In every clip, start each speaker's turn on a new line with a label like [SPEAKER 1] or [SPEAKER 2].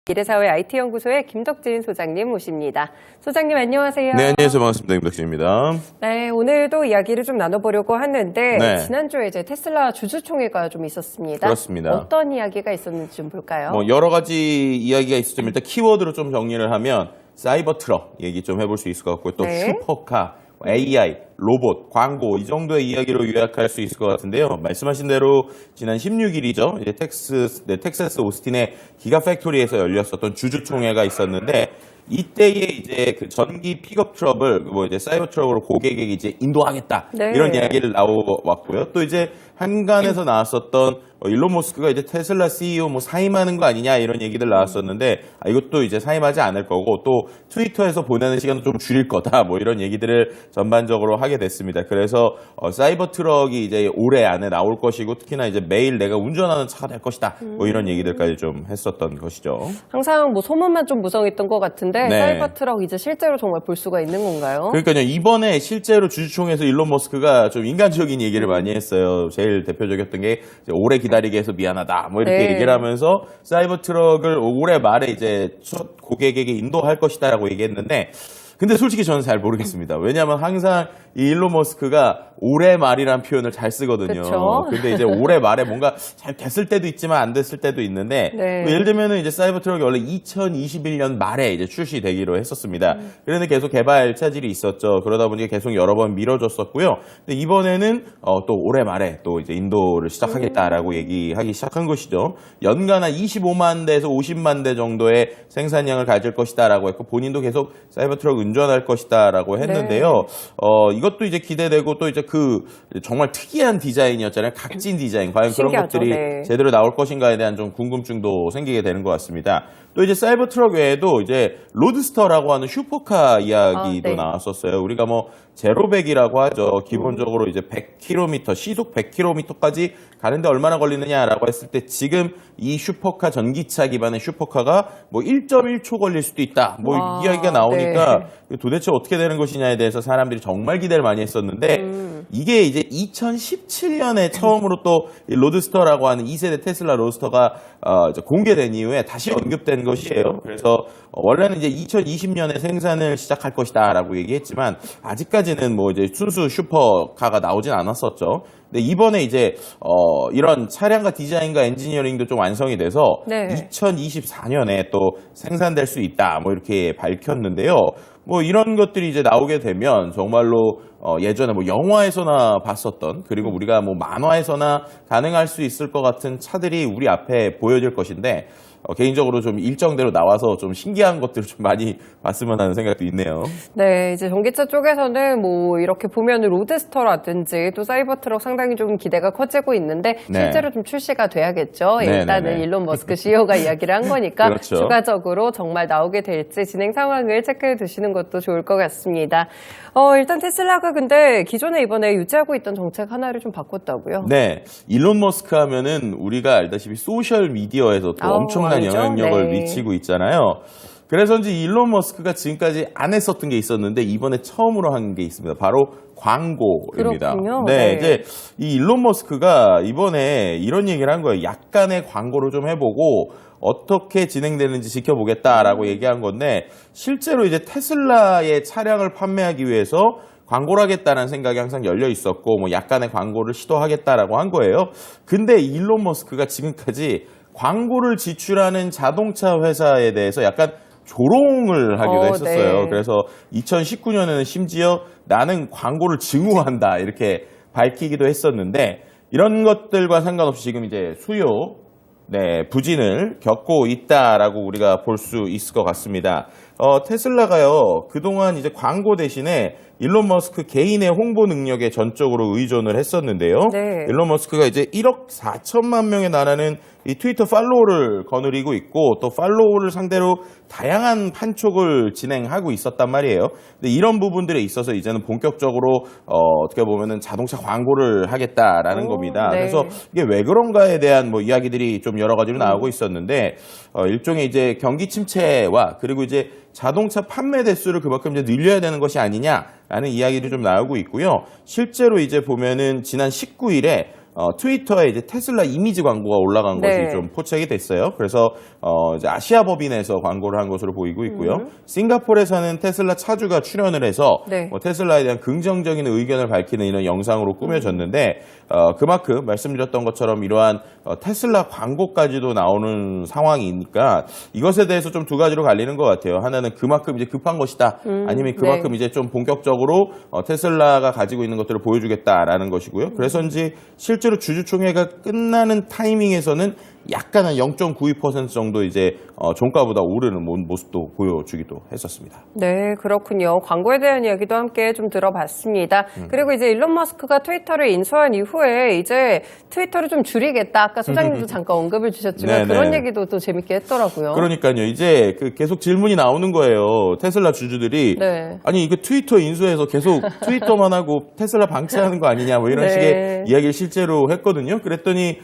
[SPEAKER 1] 미래사회 IT연구소의 김덕진 소장님 모십니다. 소장님 안녕하세요.
[SPEAKER 2] 네, 안녕하세요. 반갑습니다. 김덕진입니다.
[SPEAKER 1] 네, 오늘도 이야기를 좀 나눠보려고 하는데
[SPEAKER 2] 네.
[SPEAKER 1] 지난주에 이제 테슬라 주주총회가 좀 있었습니다.
[SPEAKER 2] 그렇습니다.
[SPEAKER 1] 어떤 이야기가 있었는지 좀 볼까요?
[SPEAKER 2] 여러 가지 이야기가 있었지만 일단 키워드로 좀 정리를 하면 사이버 트럭 얘기 좀 해볼 수 있을 것 같고요. 또
[SPEAKER 1] 네.
[SPEAKER 2] 슈퍼카, AI, 로봇, 광고 이 정도의 이야기로 요약할 수 있을 것 같은데요. 말씀하신 대로 지난 16일이죠. 이제 텍사스 오스틴의 기가 팩토리에서 열렸었던 주주총회가 있었는데 이때에 이제 그 전기 픽업 트럭을 이제 사이버 트럭으로 고객에게 이제 인도하겠다
[SPEAKER 1] 네.
[SPEAKER 2] 이런 이야기를 나왔고요. 또 이제 한간에서 나왔었던 일론 머스크가 이제 테슬라 CEO 사임하는 거 아니냐 이런 얘기들 나왔었는데 이것도 이제 사임하지 않을 거고 또 트위터에서 보내는 시간도 좀 줄일 거다 이런 얘기들을 전반적으로 하게 됐습니다. 그래서 사이버 트럭이 이제 올해 안에 나올 것이고 특히나 이제 매일 내가 운전하는 차가 될 것이다 이런 얘기들까지 좀 했었던 것이죠.
[SPEAKER 1] 항상 소문만 좀 무성했던 것 같은데
[SPEAKER 2] 네.
[SPEAKER 1] 사이버 트럭 이제 실제로 정말 볼 수가 있는 건가요?
[SPEAKER 2] 그러니까요. 이번에 실제로 주주총회에서 일론 머스크가 좀 인간적인 얘기를 많이 했어요. 제일 대표적이었던 게 이제 오래 기다리게 해서 미안하다 이렇게
[SPEAKER 1] 네.
[SPEAKER 2] 얘기를 하면서 사이버 트럭을 올해 말에 이제 첫 고객에게 인도할 것이다라고 얘기했는데 근데 솔직히 저는 잘 모르겠습니다. 왜냐하면 항상 이 일론 머스크가 올해 말이란 표현을 잘 쓰거든요.
[SPEAKER 1] 그쵸?
[SPEAKER 2] 근데 이제 올해 말에 뭔가 잘 됐을 때도 있지만 안 됐을 때도 있는데
[SPEAKER 1] 네.
[SPEAKER 2] 예를 들면은 이제 사이버 트럭이 원래 2021년 말에 이제 출시되기로 했었습니다. 그런데 계속 개발 차질이 있었죠. 그러다 보니까 계속 여러 번 미뤄졌었고요. 근데 이번에는 또 올해 말에 또 이제 인도를 시작하겠다라고 얘기하기 시작한 것이죠. 연간 한 25만 대에서 50만 대 정도의 생산량을 가질 것이다라고 했고 본인도 계속 사이버 트럭 운전할 것이다라고 했는데요.
[SPEAKER 1] 네.
[SPEAKER 2] 이것도 이제 기대되고 또 이제 그 정말 특이한 디자인이었잖아요. 각진 디자인. 과연 그런
[SPEAKER 1] 신기하죠.
[SPEAKER 2] 것들이
[SPEAKER 1] 네.
[SPEAKER 2] 제대로 나올 것인가에 대한 좀 궁금증도 생기게 되는 것 같습니다. 또 이제 사이버 트럭 외에도 이제 로드스터라고 하는 슈퍼카 이야기도
[SPEAKER 1] 네.
[SPEAKER 2] 나왔었어요. 우리가 제로백이라고 하죠. 기본적으로 이제 100km, 시속 100km까지 가는데 얼마나 걸리느냐라고 했을 때 지금 이 슈퍼카 전기차 기반의 슈퍼카가 1.1초 걸릴 수도 있다.
[SPEAKER 1] 와,
[SPEAKER 2] 이야기가 나오니까
[SPEAKER 1] 네.
[SPEAKER 2] 도대체 어떻게 되는 것이냐에 대해서 사람들이 정말 기대를 많이 했었는데 이게 이제 2017년에 처음으로 또 이 로드스터라고 하는 2세대 테슬라 로드스터가 이제 공개된 이후에 다시 언급된 것이에요. 그래서 원래는 이제 2020년에 생산을 시작할 것이다라고 얘기했지만 아직까지는 이제 순수 슈퍼카가 나오진 않았었죠. 근데 이번에 이제 이런 차량과 디자인과 엔지니어링도 좀 완성이 돼서
[SPEAKER 1] 네.
[SPEAKER 2] 2024년에 또 생산될 수 있다 이렇게 밝혔는데요. 이런 것들이 이제 나오게 되면 정말로 예전에 영화에서나 봤었던 그리고 우리가 만화에서나 가능할 수 있을 것 같은 차들이 우리 앞에 보여질 것인데 개인적으로 좀 일정대로 나와서 좀 신기한 것들을 좀 많이 봤으면 하는 생각도 있네요.
[SPEAKER 1] 네, 이제 전기차 쪽에서는 이렇게 보면 로드스터라든지 또 사이버 트럭 상당히 좀 기대가 커지고 있는데
[SPEAKER 2] 네.
[SPEAKER 1] 실제로 좀 출시가 돼야겠죠.
[SPEAKER 2] 네,
[SPEAKER 1] 일단은
[SPEAKER 2] 네, 네.
[SPEAKER 1] 일론 머스크 CEO가 이야기를 한 거니까
[SPEAKER 2] 그렇죠.
[SPEAKER 1] 추가적으로 정말 나오게 될지 진행 상황을 체크해 두시는 것도 좋을 것 같습니다. 일단 테슬라가 근데 기존에 이번에 유지하고 있던 정책 하나를 좀 바꿨다고요?
[SPEAKER 2] 네, 일론 머스크 하면은 우리가 알다시피 소셜 미디어에서 또 엄청난
[SPEAKER 1] 아니죠?
[SPEAKER 2] 영향력을
[SPEAKER 1] 네.
[SPEAKER 2] 미치고 있잖아요. 그래서인지 일론 머스크가 지금까지 안 했었던 게 있었는데 이번에 처음으로 한 게 있습니다. 바로 광고입니다.
[SPEAKER 1] 그렇군요.
[SPEAKER 2] 네,
[SPEAKER 1] 네.
[SPEAKER 2] 이제 이 일론 머스크가 이번에 이런 얘기를 한 거예요. 약간의 광고를 좀 해보고 어떻게 진행되는지 지켜보겠다라고 얘기한 건데 실제로 이제 테슬라의 차량을 판매하기 위해서 광고를 하겠다는 생각이 항상 열려 있었고 약간의 광고를 시도하겠다라고 한 거예요. 근데 일론 머스크가 지금까지 광고를 지출하는 자동차 회사에 대해서 약간 조롱을 하기도 했었어요.
[SPEAKER 1] 네.
[SPEAKER 2] 그래서 2019년에는 심지어 나는 광고를 증오한다 이렇게 밝히기도 했었는데 이런 것들과 상관없이 지금 이제 부진을 겪고 있다라고 우리가 볼 수 있을 것 같습니다. 테슬라가요, 그동안 이제 광고 대신에 일론 머스크 개인의 홍보 능력에 전적으로 의존을 했었는데요.
[SPEAKER 1] 네.
[SPEAKER 2] 일론 머스크가 이제 1억 4천만 명에 달하는 이 트위터 팔로워를 거느리고 있고 또 팔로워를 상대로 다양한 판촉을 진행하고 있었단 말이에요. 근데 이런 부분들에 있어서 이제는 본격적으로 어떻게 보면은 자동차 광고를 하겠다라는 겁니다.
[SPEAKER 1] 네.
[SPEAKER 2] 그래서 이게 왜 그런가에 대한 이야기들이 좀 여러 가지로 나오고 있었는데 일종의 이제 경기 침체와 그리고 이제 자동차 판매 대수를 그만큼 이제 늘려야 되는 것이 아니냐라는 이야기도 좀 나오고 있고요. 실제로 이제 보면은 지난 19일에 트위터에 이제 테슬라 이미지 광고가 올라간
[SPEAKER 1] 네.
[SPEAKER 2] 것이 좀 포착이 됐어요. 그래서 이제 아시아 법인에서 광고를 한 것으로 보이고 있고요. 싱가포르에서는 테슬라 차주가 출연을 해서
[SPEAKER 1] 네.
[SPEAKER 2] 테슬라에 대한 긍정적인 의견을 밝히는 이런 영상으로 꾸며졌는데 그만큼 말씀드렸던 것처럼 이러한 테슬라 광고까지도 나오는 상황이니까 이것에 대해서 좀 두 가지로 갈리는 것 같아요. 하나는 그만큼 이제 급한 것이다. 아니면 그만큼
[SPEAKER 1] 네.
[SPEAKER 2] 이제 좀 본격적으로 테슬라가 가지고 있는 것들을 보여주겠다라는 것이고요. 그래서인지 실제로 주주총회가 끝나는 타이밍에서는 약간 한 0.92% 정도 이제 종가보다 오르는 모습도 보여주기도 했었습니다.
[SPEAKER 1] 네, 그렇군요. 광고에 대한 이야기도 함께 좀 들어봤습니다. 그리고 이제 일론 머스크가 트위터를 인수한 이후에 이제 트위터를 좀 줄이겠다. 아까 소장님도 잠깐 언급을 주셨지만
[SPEAKER 2] 네네.
[SPEAKER 1] 그런 얘기도 또 재밌게 했더라고요.
[SPEAKER 2] 그러니까요. 이제 계속 질문이 나오는 거예요. 테슬라 주주들이
[SPEAKER 1] 네.
[SPEAKER 2] 아니 이거 트위터 인수해서 계속 트위터만 하고 테슬라 방치하는 거 아니냐 뭐 이런
[SPEAKER 1] 네.
[SPEAKER 2] 식의 이야기를 실제로 했거든요. 그랬더니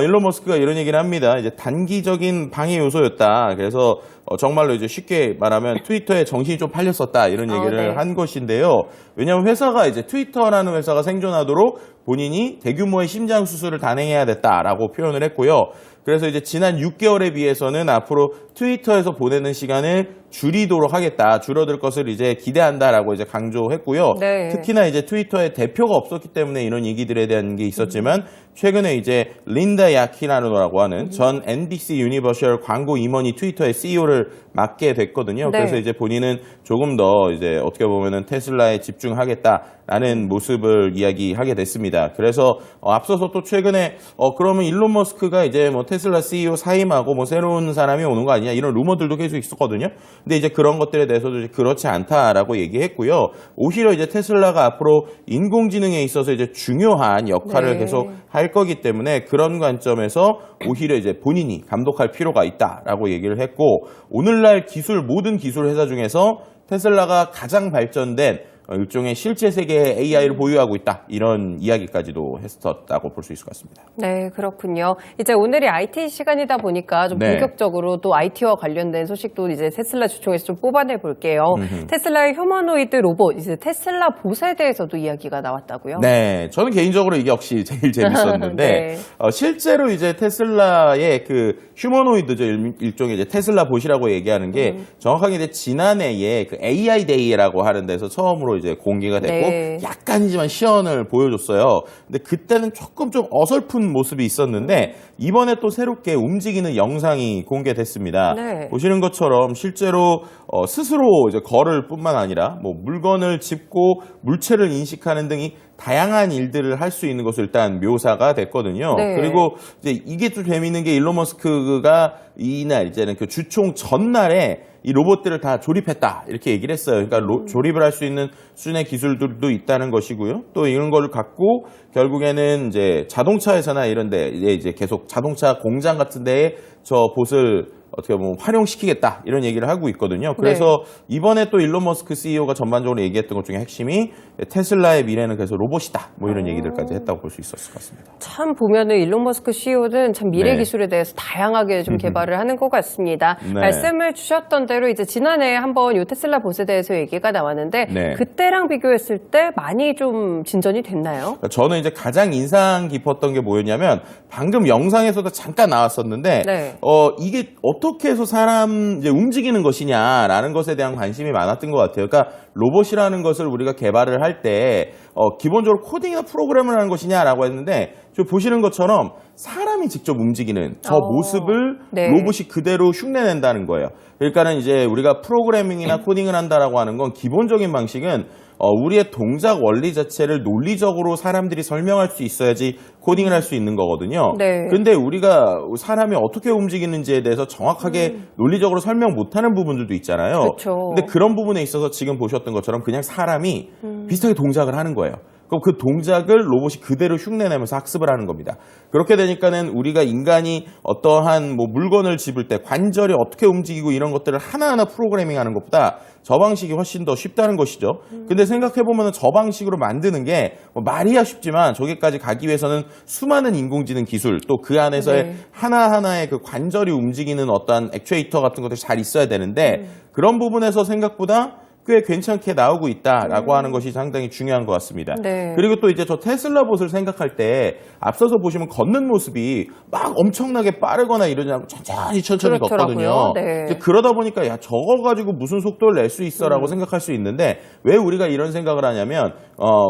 [SPEAKER 2] 일론 머스크가 이런 얘기를 합니다. 이제 단기적인 방해 요소였다. 그래서 정말로 이제 쉽게 말하면 트위터에 정신이 좀 팔렸었다. 이런 얘기를
[SPEAKER 1] 네.
[SPEAKER 2] 한 것인데요. 왜냐하면 회사가 이제 트위터라는 회사가 생존하도록 본인이 대규모의 심장 수술을 단행해야 됐다라고 표현을 했고요. 그래서 이제 지난 6개월에 비해서는 앞으로 트위터에서 보내는 시간을 줄이도록 하겠다, 줄어들 것을 이제 기대한다라고 이제 강조했고요.
[SPEAKER 1] 네.
[SPEAKER 2] 특히나 이제 트위터에 대표가 없었기 때문에 이런 얘기들에 대한 게 있었지만 최근에 이제 린다 야키나노라고 하는 전 NBC 유니버셜 광고 임원이 트위터의 CEO를 맡게 됐거든요.
[SPEAKER 1] 네.
[SPEAKER 2] 그래서 이제 본인은 조금 더 이제 어떻게 보면은 테슬라에 집중하겠다라는 모습을 이야기하게 됐습니다. 그래서 앞서서 또 최근에 그러면 일론 머스크가 이제 뭐 테슬라 CEO 사임하고 뭐 새로운 사람이 오는 거 아니냐 이런 루머들도 계속 있었거든요. 근데 이제 그런 것들에 대해서도 이제 그렇지 않다라고 얘기했고요. 오히려 이제 테슬라가 앞으로 인공지능에 있어서 이제 중요한 역할을
[SPEAKER 1] 네.
[SPEAKER 2] 계속 할 거기 때문에 그런 관점에서 오히려 이제 본인이 감독할 필요가 있다라고 얘기를 했고, 오늘날 모든 기술 회사 중에서 테슬라가 가장 발전된 일종의 실제 세계의 AI를 보유하고 있다. 이런 이야기까지도 했었다고 볼 수 있을 것 같습니다.
[SPEAKER 1] 네, 그렇군요. 이제 오늘이 IT 시간이다 보니까 좀
[SPEAKER 2] 네.
[SPEAKER 1] 본격적으로 또 IT와 관련된 소식도 이제 테슬라 주총에서 좀 뽑아내 볼게요. 테슬라의 휴머노이드 로봇, 이제 테슬라 봇에 대해서도 이야기가 나왔다고요?
[SPEAKER 2] 네, 저는 개인적으로 이게 역시 제일 재밌었는데
[SPEAKER 1] 네.
[SPEAKER 2] 실제로 이제 테슬라의 그 휴머노이드죠, 일종의 이제 테슬라 봇이라고 얘기하는 게 정확하게 이제 지난해에 그 AI 데이라고 하는 데서 처음으로 이제 공개가 됐고
[SPEAKER 1] 네.
[SPEAKER 2] 약간이지만 시연을 보여줬어요. 근데 그때는 조금 좀 어설픈 모습이 있었는데 이번에 또 새롭게 움직이는 영상이 공개됐습니다.
[SPEAKER 1] 네.
[SPEAKER 2] 보시는 것처럼 실제로 스스로 이제 걸을 뿐만 아니라 뭐 물건을 짚고 물체를 인식하는 등이 다양한 일들을 할 수 있는 것을 일단 묘사가 됐거든요.
[SPEAKER 1] 네.
[SPEAKER 2] 그리고 이제 이게 좀 재미있는 게 일론 머스크가 이날 이제는 그 주총 전날에 이 로봇들을 다 조립했다 이렇게 얘기를 했어요. 그러니까 조립을 할 수 있는 수준의 기술들도 있다는 것이고요. 또 이런 거를 갖고 결국에는 이제 자동차 회사나 이런데 이제 계속 자동차 공장 같은 데에 저 봇을 어떻게 보면 활용시키겠다 이런 얘기를 하고 있거든요. 그래서 이번에 또 일론 머스크 CEO가 전반적으로 얘기했던 것 중에 핵심이 테슬라의 미래는 그래서 로봇이다 뭐 이런 얘기들까지 했다고 볼 수 있었을 것 같습니다.
[SPEAKER 1] 참 보면은 일론 머스크 CEO는 참 미래
[SPEAKER 2] 네.
[SPEAKER 1] 기술에 대해서 다양하게 좀 개발을 하는 것 같습니다.
[SPEAKER 2] 네.
[SPEAKER 1] 말씀을 주셨던 대로 이제 지난해 한번 이 테슬라 봇에 대해서 얘기가 나왔는데
[SPEAKER 2] 네.
[SPEAKER 1] 그때랑 비교했을 때 많이 좀 진전이 됐나요?
[SPEAKER 2] 그러니까 저는 이제 가장 인상 깊었던 게 뭐였냐면 방금 영상에서도 잠깐 나왔었는데
[SPEAKER 1] 네.
[SPEAKER 2] 이게 어떻게 해서 사람 이제 움직이는 것이냐라는 것에 대한 관심이 많았던 것 같아요. 그러니까 로봇이라는 것을 우리가 개발을 할 때 기본적으로 코딩이나 프로그램을 하는 것이냐라고 했는데 저 보시는 것처럼 사람이 직접 움직이는 저 모습을
[SPEAKER 1] 네.
[SPEAKER 2] 로봇이 그대로 흉내낸다는 거예요. 그러니까는 이제 우리가 프로그래밍이나 코딩을 한다라고 하는 건 기본적인 방식은 우리의 동작 원리 자체를 논리적으로 사람들이 설명할 수 있어야지 코딩을 할 수 있는 거거든요.
[SPEAKER 1] 네.
[SPEAKER 2] 근데 우리가 사람이 어떻게 움직이는지에 대해서 정확하게 논리적으로 설명 못하는 부분들도 있잖아요.
[SPEAKER 1] 그쵸.
[SPEAKER 2] 근데 그런 부분에 있어서 지금 보셨던 것처럼 그냥 사람이 비슷하게 동작을 하는 거예요. 그럼 그 동작을 로봇이 그대로 흉내내면서 학습을 하는 겁니다. 그렇게 되니까는 우리가 인간이 어떠한 뭐 물건을 집을 때 관절이 어떻게 움직이고 이런 것들을 하나하나 프로그래밍 하는 것보다 저 방식이 훨씬 더 쉽다는 것이죠. 근데 생각해보면 저 방식으로 만드는 게 뭐 말이야 쉽지만 저기까지 가기 위해서는 수많은 인공지능 기술 또 그 안에서의
[SPEAKER 1] 네.
[SPEAKER 2] 하나하나의 그 관절이 움직이는 어떠한 액추에이터 같은 것들이 잘 있어야 되는데 그런 부분에서 생각보다 꽤 괜찮게 나오고 있다라고 하는 것이 상당히 중요한 것 같습니다.
[SPEAKER 1] 네.
[SPEAKER 2] 그리고 또 이제 저 테슬라 봇을 생각할 때 앞서서 보시면 걷는 모습이 막 엄청나게 빠르거나 이러지 않고 천천히
[SPEAKER 1] 그렇더라고요.
[SPEAKER 2] 걷거든요.
[SPEAKER 1] 네.
[SPEAKER 2] 이제 그러다 보니까 야 저거 가지고 무슨 속도를 낼 수 있어라고 생각할 수 있는데 왜 우리가 이런 생각을 하냐면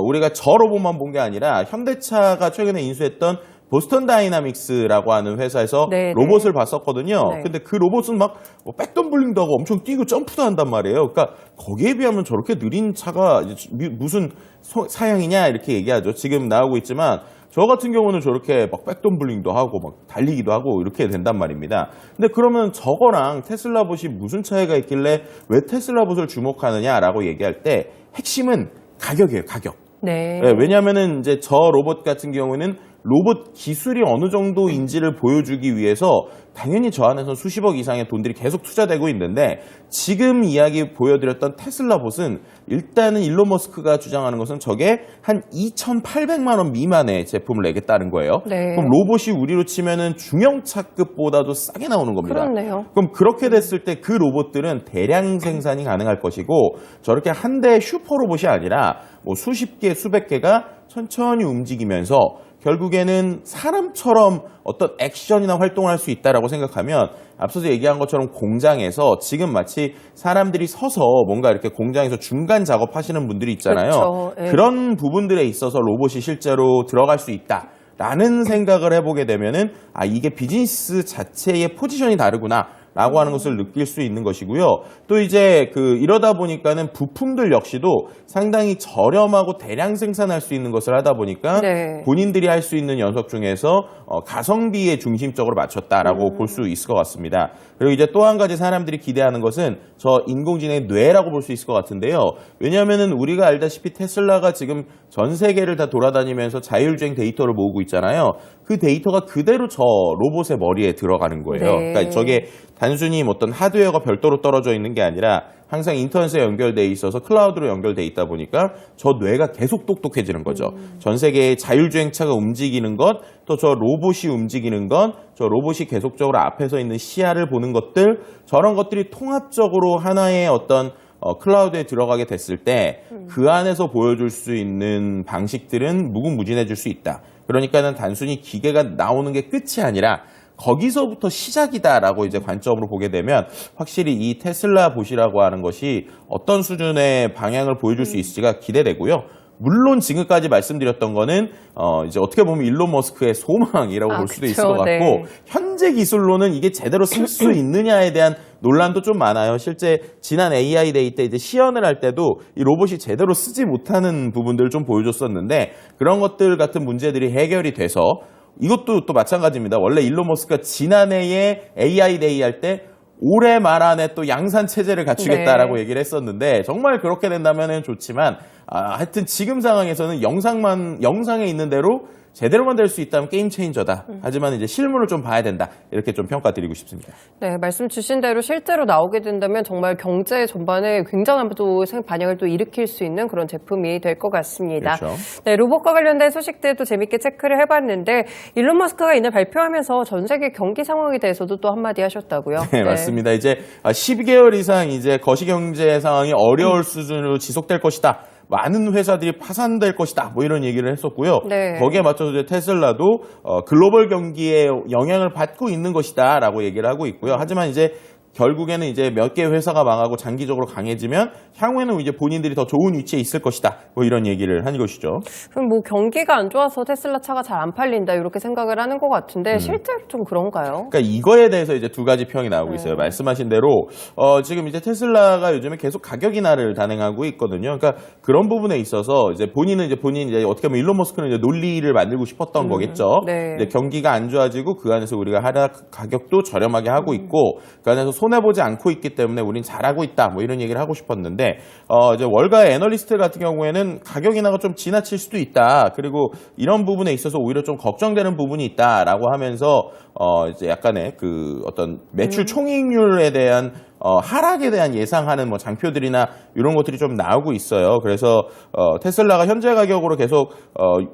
[SPEAKER 2] 우리가 저 로봇만 본 게 아니라 현대차가 최근에 인수했던 보스턴 다이나믹스라고 하는 회사에서
[SPEAKER 1] 네,
[SPEAKER 2] 로봇을 봤었거든요.
[SPEAKER 1] 네.
[SPEAKER 2] 근데 그 로봇은 막 백덤블링도 하고 엄청 뛰고 점프도 한단 말이에요. 그러니까 거기에 비하면 저렇게 느린 차가 무슨 사양이냐 이렇게 얘기하죠. 지금 나오고 있지만 저 같은 경우는 저렇게 막 백덤블링도 하고 막 달리기도 하고 이렇게 된단 말입니다. 근데 그러면 저거랑 테슬라 봇이 무슨 차이가 있길래 왜 테슬라 봇을 주목하느냐라고 얘기할 때 핵심은 가격이에요, 가격.
[SPEAKER 1] 네.
[SPEAKER 2] 네, 왜냐하면은 이제 저 로봇 같은 경우는 로봇 기술이 어느 정도인지를 보여주기 위해서 당연히 저 안에서 수십억 이상의 돈들이 계속 투자되고 있는데 지금 이야기 보여드렸던 테슬라 봇은 일단은 일론 머스크가 주장하는 것은 저게 한 2,800만 원 미만의 제품을 내겠다는 거예요.
[SPEAKER 1] 네.
[SPEAKER 2] 그럼 로봇이 우리로 치면은 중형차급보다도 싸게 나오는 겁니다.
[SPEAKER 1] 그렇네요.
[SPEAKER 2] 그럼 그렇게 됐을 때 그 로봇들은 대량 생산이 가능할 것이고 저렇게 한 대의 슈퍼 로봇이 아니라 뭐 수십 개, 수백 개가 천천히 움직이면서 결국에는 사람처럼 어떤 액션이나 활동을 할 수 있다라고 생각하면 앞서서 얘기한 것처럼 공장에서 지금 마치 사람들이 서서 뭔가 이렇게 공장에서 중간 작업하시는 분들이 있잖아요.
[SPEAKER 1] 그렇죠. 예.
[SPEAKER 2] 그런 부분들에 있어서 로봇이 실제로 들어갈 수 있다. 라는 생각을 해보게 되면은 아 이게 비즈니스 자체의 포지션이 다르구나. 라고 하는 것을 느낄 수 있는 것이고요. 또 이제 이러다 보니까는 부품들 역시도 상당히 저렴하고 대량 생산할 수 있는 것을 하다 보니까
[SPEAKER 1] 네.
[SPEAKER 2] 본인들이 할 수 있는 연속 중에서 가성비에 중심적으로 맞췄다라고 볼 수 있을 것 같습니다. 그리고 이제 또 한 가지 사람들이 기대하는 것은 저 인공지능의 뇌라고 볼 수 있을 것 같은데요. 왜냐하면은 우리가 알다시피 테슬라가 지금 전 세계를 다 돌아다니면서 자율주행 데이터를 모으고 있잖아요. 그 데이터가 그대로 저 로봇의 머리에 들어가는 거예요.
[SPEAKER 1] 네.
[SPEAKER 2] 그러니까 저게 단순히 어떤 하드웨어가 별도로 떨어져 있는 게 아니라 항상 인터넷에 연결돼 있어서 클라우드로 연결돼 있다 보니까 저 뇌가 계속 똑똑해지는 거죠. 전 세계의 자율주행차가 움직이는 것, 또 저 로봇이 움직이는 것, 저 로봇이 계속적으로 앞에서 있는 시야를 보는 것들, 저런 것들이 통합적으로 하나의 어떤 클라우드에 들어가게 됐을 때 그 안에서 보여줄 수 있는 방식들은 무궁무진해질 수 있다. 그러니까는 단순히 기계가 나오는 게 끝이 아니라 거기서부터 시작이다라고 이제 관점으로 보게 되면 확실히 이 테슬라 봇이라고 하는 것이 어떤 수준의 방향을 보여줄 수 있을지가 기대되고요. 물론 지금까지 말씀드렸던 거는 이제 어떻게 보면 일론 머스크의 소망이라고 볼 수도 있을 것 같고
[SPEAKER 1] 네.
[SPEAKER 2] 현재 기술로는 이게 제대로 쓸 수 있느냐에 대한 논란도 좀 많아요. 실제 지난 AI 데이 때 이제 시연을 할 때도 이 로봇이 제대로 쓰지 못하는 부분들을 좀 보여줬었는데 그런 것들 같은 문제들이 해결이 돼서 이것도 또 마찬가지입니다. 원래 일론 머스크가 지난해에 AI 데이 할 때 올해 말 안에 또 양산 체제를 갖추겠다라고
[SPEAKER 1] 네.
[SPEAKER 2] 얘기를 했었는데 정말 그렇게 된다면 좋지만 하여튼 지금 상황에서는 영상에 있는 대로 제대로만 될 수 있다면 게임 체인저다. 하지만 이제 실물을 좀 봐야 된다. 이렇게 좀 평가드리고 싶습니다.
[SPEAKER 1] 네, 말씀 주신 대로 실제로 나오게 된다면 정말 경제 전반에 굉장한 또 반영을 또 일으킬 수 있는 그런 제품이 될 것 같습니다.
[SPEAKER 2] 그렇죠.
[SPEAKER 1] 네, 로봇과 관련된 소식들도 재밌게 체크를 해봤는데 일론 머스크가 이날 발표하면서 전 세계 경기 상황에 대해서도 또 한마디 하셨다고요.
[SPEAKER 2] 네, 맞습니다. 이제 12개월 이상 이제 거시경제 상황이 어려울 수준으로 지속될 것이다. 많은 회사들이 파산될 것이다. 뭐 이런 얘기를 했었고요.
[SPEAKER 1] 네.
[SPEAKER 2] 거기에 맞춰서 이제 테슬라도 글로벌 경기에 영향을 받고 있는 것이다라고 얘기를 하고 있고요. 하지만 이제 결국에는 이제 몇 개 회사가 망하고 장기적으로 강해지면 향후에는 이제 본인들이 더 좋은 위치에 있을 것이다. 뭐 이런 얘기를 한 것이죠.
[SPEAKER 1] 그럼 뭐 경기가 안 좋아서 테슬라 차가 잘 안 팔린다 이렇게 생각을 하는 것 같은데 실제로 좀 그런가요?
[SPEAKER 2] 그러니까 이거에 대해서 이제 두 가지 평이 나오고 있어요. 말씀하신 대로 지금 이제 테슬라가 요즘에 계속 가격 인하를 단행하고 있거든요. 그러니까 그런 부분에 있어서 이제 본인 이제 어떻게 보면 일론 머스크는 이제 논리를 만들고 싶었던 거겠죠.
[SPEAKER 1] 네.
[SPEAKER 2] 이제 경기가 안 좋아지고 그 안에서 우리가 하락 가격도 저렴하게 하고 있고 그 안에서 손해 보지 않고 있기 때문에 우린 잘하고 있다. 뭐 이런 얘기를 하고 싶었는데 이제 월가 애널리스트 같은 경우에는 가격 인하가 좀 지나칠 수도 있다. 그리고 이런 부분에 있어서 오히려 좀 걱정되는 부분이 있다라고 하면서 이제 약간의 그 어떤 매출 총이익률에 대한 하락에 대한 예상하는 뭐 장표들이나 이런 것들이 좀 나오고 있어요. 그래서 테슬라가 현재 가격으로 계속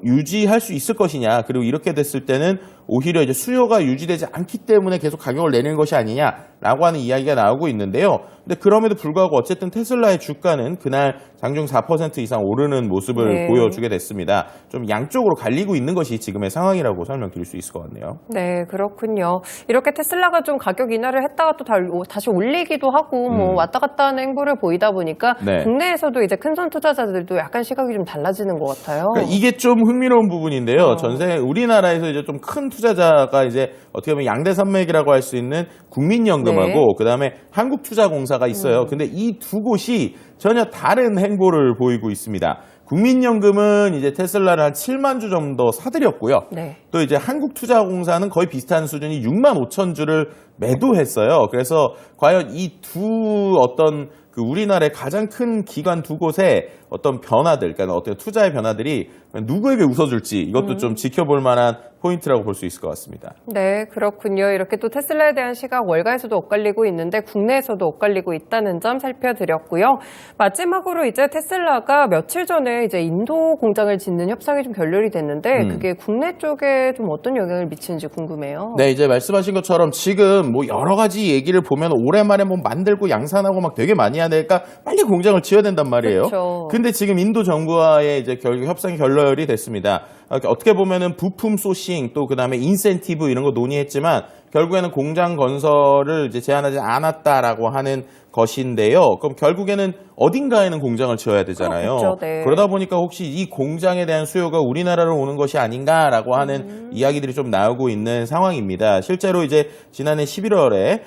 [SPEAKER 2] 유지할 수 있을 것이냐, 그리고 이렇게 됐을 때는 오히려 이제 수요가 유지되지 않기 때문에 계속 가격을 내리는 것이 아니냐라고 하는 이야기가 나오고 있는데요. 근데 그럼에도 불구하고 어쨌든 테슬라의 주가는 그날 장중 4% 이상 오르는 모습을
[SPEAKER 1] 네.
[SPEAKER 2] 보여주게 됐습니다. 좀 양쪽으로 갈리고 있는 것이 지금의 상황이라고 설명드릴 수 있을 것 같네요.
[SPEAKER 1] 네, 그렇군요. 이렇게 테슬라가 좀 가격 인하를 했다가 또 다시 올리기도 하고 뭐 왔다 갔다 하는 행보를 보이다 보니까
[SPEAKER 2] 네.
[SPEAKER 1] 국내에서도 이제 큰손 투자자들도 약간 시각이 좀 달라지는 것 같아요.
[SPEAKER 2] 그러니까 이게 좀 흥미로운 부분인데요. 전세 우리나라에서 이제 좀 큰 투자자가 이제 어떻게 보면 양대 산맥이라고 할 수 있는 국민연금하고
[SPEAKER 1] 네.
[SPEAKER 2] 그다음에 한국투자공사가 있어요. 근데 이 두 곳이 전혀 다른 행보를 보이고 있습니다. 국민연금은 이제 테슬라를 한 7만 주 정도 사들였고요.
[SPEAKER 1] 네.
[SPEAKER 2] 또 이제 한국투자공사는 거의 비슷한 수준이 6만 5천 주를 매도했어요. 그래서 과연 이 두 어떤 그 우리나라의 가장 큰 기관 두 곳의 어떤 변화들, 그러니까 어떤 투자의 변화들이 누구에게 웃어줄지 이것도 좀 지켜볼 만한 포인트라고 볼 수 있을 것 같습니다.
[SPEAKER 1] 네, 그렇군요. 이렇게 또 테슬라에 대한 시각 월가에서도 엇갈리고 있는데 국내에서도 엇갈리고 있다는 점 살펴드렸고요. 마지막으로 이제 테슬라가 며칠 전에 이제 인도 공장을 짓는 협상이 좀 결렬이 됐는데 그게 국내 쪽에 좀 어떤 영향을 미치는지 궁금해요.
[SPEAKER 2] 네, 이제 말씀하신 것처럼 지금 뭐 여러 가지 얘기를 보면 오랜만에 뭐 만들고 양산하고 막 되게 많이 해야 되니까 빨리 공장을 지어야 된단 말이에요.
[SPEAKER 1] 그렇죠.
[SPEAKER 2] 근데 지금 인도 정부와의 이제 협상이 결렬이 됐습니다. 어떻게 보면은 부품 소싱 또 그다음에 인센티브 이런 거 논의했지만 결국에는 공장 건설을 이제 제한하지 않았다라고 하는 것인데요. 그럼 결국에는 어딘가에는 공장을 지어야 되잖아요.
[SPEAKER 1] 그렇죠, 네.
[SPEAKER 2] 그러다 보니까 혹시 이 공장에 대한 수요가 우리나라로 오는 것이 아닌가라고 하는 이야기들이 좀 나오고 있는 상황입니다. 실제로 이제 지난해 11월에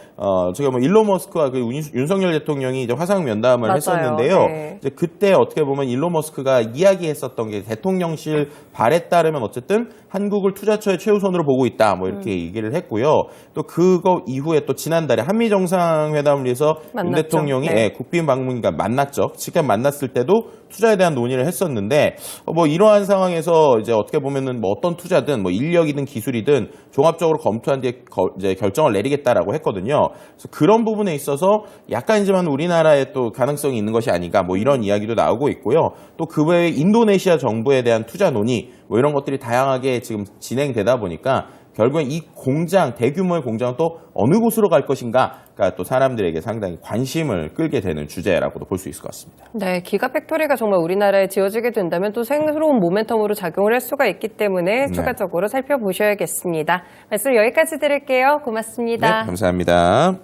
[SPEAKER 2] 제가 뭐 일론 머스크와 그 윤석열 대통령이 이제 화상 면담을
[SPEAKER 1] 맞아요.
[SPEAKER 2] 했었는데요.
[SPEAKER 1] 네.
[SPEAKER 2] 이제 그때 어떻게 보면 일론 머스크가 이야기했었던 게 대통령실 발에 따르면 어쨌든 한국을 투자처의 최우선으로 보고 있다. 뭐 이렇게 얘기를 했고요. 또 그거 이후에 또 지난달에 한미 정상회담을 위해서 윤
[SPEAKER 1] 만났죠.
[SPEAKER 2] 대통령이
[SPEAKER 1] 네.
[SPEAKER 2] 국빈 방문과 만났죠. 직접 만났을 때도 투자에 대한 논의를 했었는데 뭐 이러한 상황에서 이제 어떻게 보면은 뭐 어떤 투자든 뭐 인력이든 기술이든 종합적으로 검토한 뒤에 이제 결정을 내리겠다라고 했거든요. 그래서 그런 부분에 있어서 약간이지만 우리나라에 또 가능성이 있는 것이 아닌가 뭐 이런 이야기도 나오고 있고요. 또 그 외에 인도네시아 정부에 대한 투자 논의 뭐 이런 것들이 다양하게 지금 진행되다 보니까 결국엔 이 공장, 대규모의 공장은 또 어느 곳으로 갈 것인가가 또 사람들에게 상당히 관심을 끌게 되는 주제라고도 볼 수 있을 것 같습니다.
[SPEAKER 1] 네, 기가팩토리가 정말 우리나라에 지어지게 된다면 또 새로운 모멘텀으로 작용을 할 수가 있기 때문에 추가적으로 살펴보셔야겠습니다. 말씀 여기까지 드릴게요. 고맙습니다.
[SPEAKER 2] 네, 감사합니다.